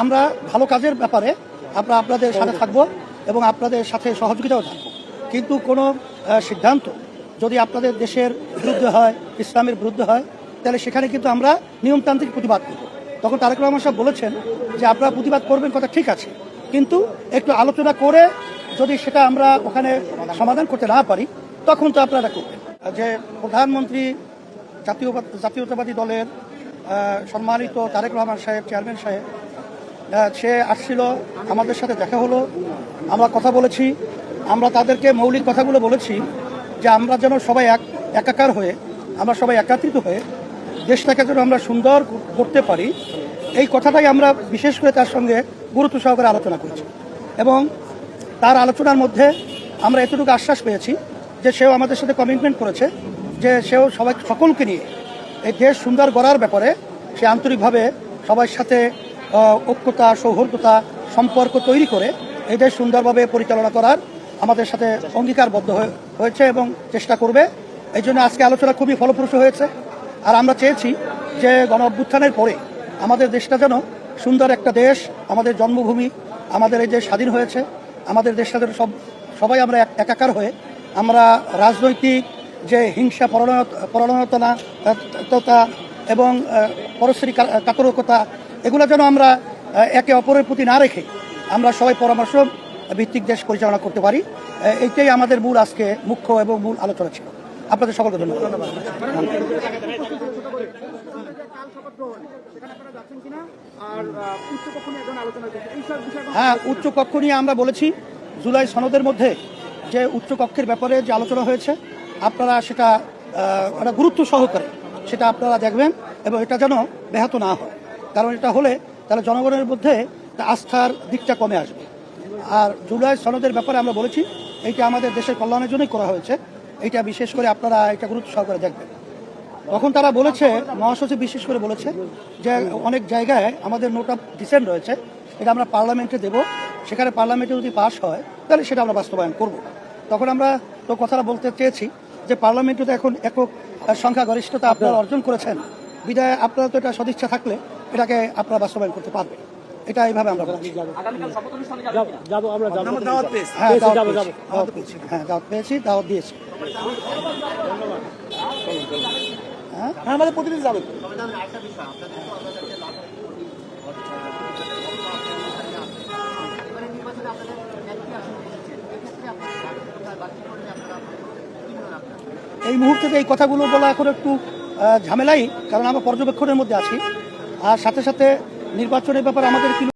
আমরা ভালো কাজের ব্যাপারে আমরা আপনাদের সাথে থাকব এবং আপনাদের সাথে সহযোগিতাও থাকবো, কিন্তু কোনো সিদ্ধান্ত যদি আপনাদের দেশের বিরুদ্ধে হয়, ইসলামের বিরুদ্ধে হয়, তাহলে সেখানে কিন্তু আমরা নিয়মতান্ত্রিক প্রতিবাদ করব। তখন তারেক রহমান সাহেব বলেছেন যে আপনারা প্রতিবাদ করবেন, কথা ঠিক আছে, কিন্তু একটু আলোচনা করে যদি সেটা আমরা ওখানে সমাধান করতে না পারি তখন তো আপনারা করবেন। যে প্রধানমন্ত্রী জাতীয়তাবাদী দলের সম্মানিত তারেক রহমান সাহেব, চেয়ারম্যান সাহেব, সে আসছিল, আমাদের সাথে দেখা হলো, আমরা কথা বলেছি। আমরা তাদেরকে মৌলিক কথাগুলো বলেছি যে আমরা যেন সবাই একাকার হয়ে, আমরা সবাই একত্রিত হয়ে দেশটাকে যেন আমরা সুন্দর করতে পারি, এই কথাটাই আমরা বিশেষ করে তার সঙ্গে গুরুত্ব সহকারে আলোচনা করেছি। এবং তার আলোচনার মধ্যে আমরা এতটুকু আশ্বাস পেয়েছি যে সেও আমাদের সাথে কমিটমেন্ট করেছে যে সেও সকলকে নিয়ে এই দেশ সুন্দর গড়ার ব্যাপারে সে আন্তরিকভাবে সবার সাথে ঐক্যতা, সৌহার্দ্যতা, সম্পর্ক তৈরি করে এই দেশ সুন্দরভাবে পরিচালনা করার আমাদের সাথে অঙ্গীকারবদ্ধ হয়েছে এবং চেষ্টা করবে। এই জন্য আজকে আলোচনা খুবই ফলপ্রসূ হয়েছে। আর আমরা চেয়েছি যে গণ অভ্যুত্থানের পরে আমাদের দেশটা যেন সুন্দর একটা দেশ, আমাদের জন্মভূমি, আমাদের এই যে স্বাধীন হয়েছে, আমাদের দেশটা যেন সবাই আমরা একাকার হয়ে আমরা রাজনৈতিক যে হিংসা, পরায়ণতা এবং পরস্পরিক কাতরকতা, এগুলো যেন আমরা একে অপরের প্রতি না রেখে আমরা সবাই পরামর্শ ভিত্তিক দেশ পরিচালনা করতে পারি। এইটাই আমাদের মূল আজকে মুখ্য এবং মূল আলোচনা ছিল। আপনাদের সকলকে ধন্যবাদ। হ্যাঁ, উচ্চ কক্ষ নিয়ে আমরা বলেছি জুলাই সনদের মধ্যে যে উচ্চ কক্ষের ব্যাপারে যে আলোচনা হয়েছে, আপনারা সেটা গুরুত্ব সহকারে সেটা আপনারা দেখবেন এবং এটা যেন ব্যাহত না হয়, কারণ এটা হলে তাহলে জনগণের মধ্যে আস্থার দিকটা কমে আসবে। আর জুলাই সনদের ব্যাপারে আমরা বলেছি এইটা আমাদের দেশের কল্যাণের জন্যই করা হয়েছে, এইটা বিশেষ করে আপনারা এটা গুরুত্ব সহকারে দেখবেন। তখন তারা বলেছে, মহাসচিব বিশেষ করে বলেছে যে অনেক জায়গায় আমাদের নোট অফ ডিসেন্ট রয়েছে, এটা আমরা পার্লামেন্টে দেব, সেখানে পার্লামেন্টে যদি পাস হয় তাহলে সেটা আমরা বাস্তবায়ন করব। তখন আমরা তো কথাটা বলতে চেয়েছি যে পার্লামেন্টে তো এখন একক সংখ্যাগরিষ্ঠতা আপনারা অর্জন করেছেন, বিদায় আপনারা তো এটা সদিচ্ছা থাকলে এটাকে আপনারা বাস্তবায়ন করতে পারবেন। এটা এইভাবে আমরা বলছি। দাওয়াত পেয়েছি, দাওয়াত দিয়েছি। আমাদের প্রতিনিধি যাবে। এই মুহূর্তে এই কথাগুলো বলা এখন একটু ঝামেলাই, কারণ আমরা পর্যবেক্ষণের মধ্যে আছি। আর সাথে সাথে নির্বাচনের ব্যাপারে আমাদের